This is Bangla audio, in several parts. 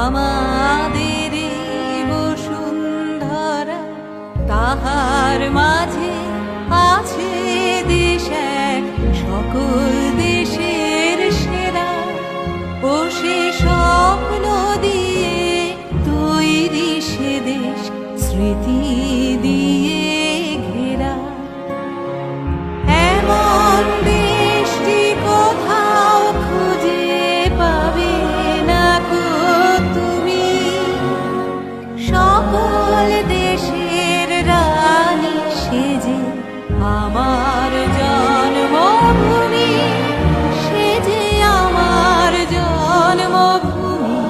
আমাদের বসুন্ধরা, তাহার মাঝে আছে দেশ এক সকল দেশের সেরা। ও সে স্বপ্ন দিয়ে তৈরি সে দেশ, স্মৃতি দিয়ে ঘেরা। এমন দেশটি কোথাও খুঁজে পাবে না গো তুমি, সকল দেশের রানী সেজে আমার জন্মভূমি, সেজে আমার জন্মভূমি,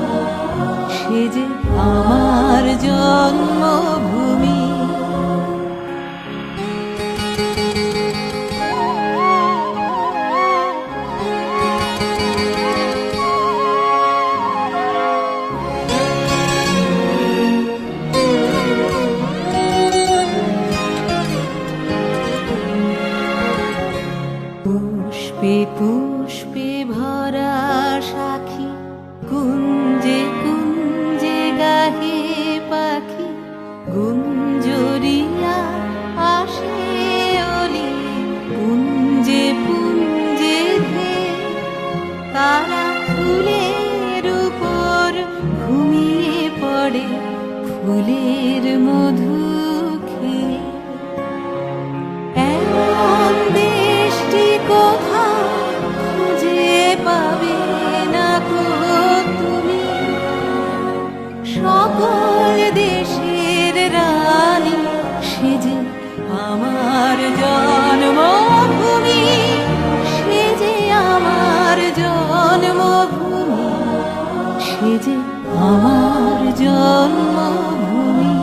সেজে আমার জন্মভূমি। পুষ্পে পুষ্পে ভরা সাখী, কুঞ্জে কুঞ্জে গাহে পাখি, গুঞ্জরিয়া আসে অলি, পুঞ্জে পুঞ্জে ধে। তারা ফুলের উপর ঘুমিয়ে পড়ে, ফুলের মধু খেয়ে। এমন দেশটি কোথাও খুঁজে পাবে না গো তুমি, সকল দেশের রানী সেজে আমার জন্মভূমি, সেজে আমার জন্মভূমি, সেজে আমার জন্মভূমি।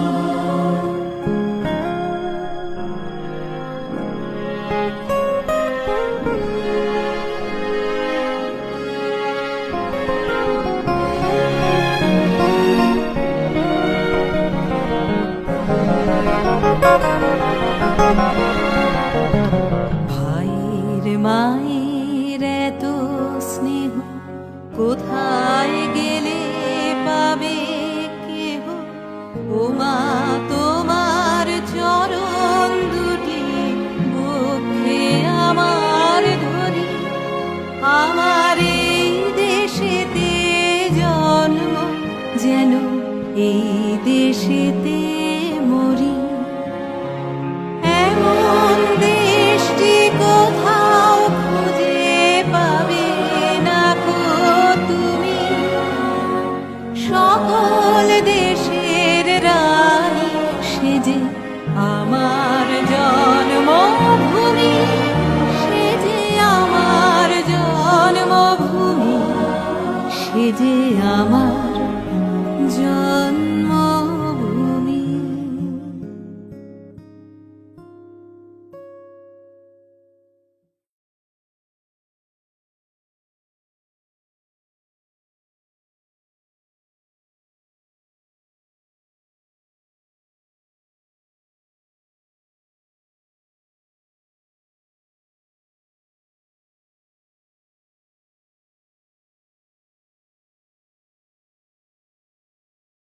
ভাইয়ের মায়ের এত স্নেহ কোথায় গেলে পাবে কেহ? ও মা তোমার চরণ দুটি বুকে আমার ধরি, আমার এই দেশেতে জন্ম, যেন এই দেশেতে মরি। এমন দেশটি কোথাও খুঁজে পাবে না গো তুমি, সকল দেশের রানী সেজে আমার জন্মভূমি, সেজে আমার জন্মভূমি, সেজে আমার জন্ম।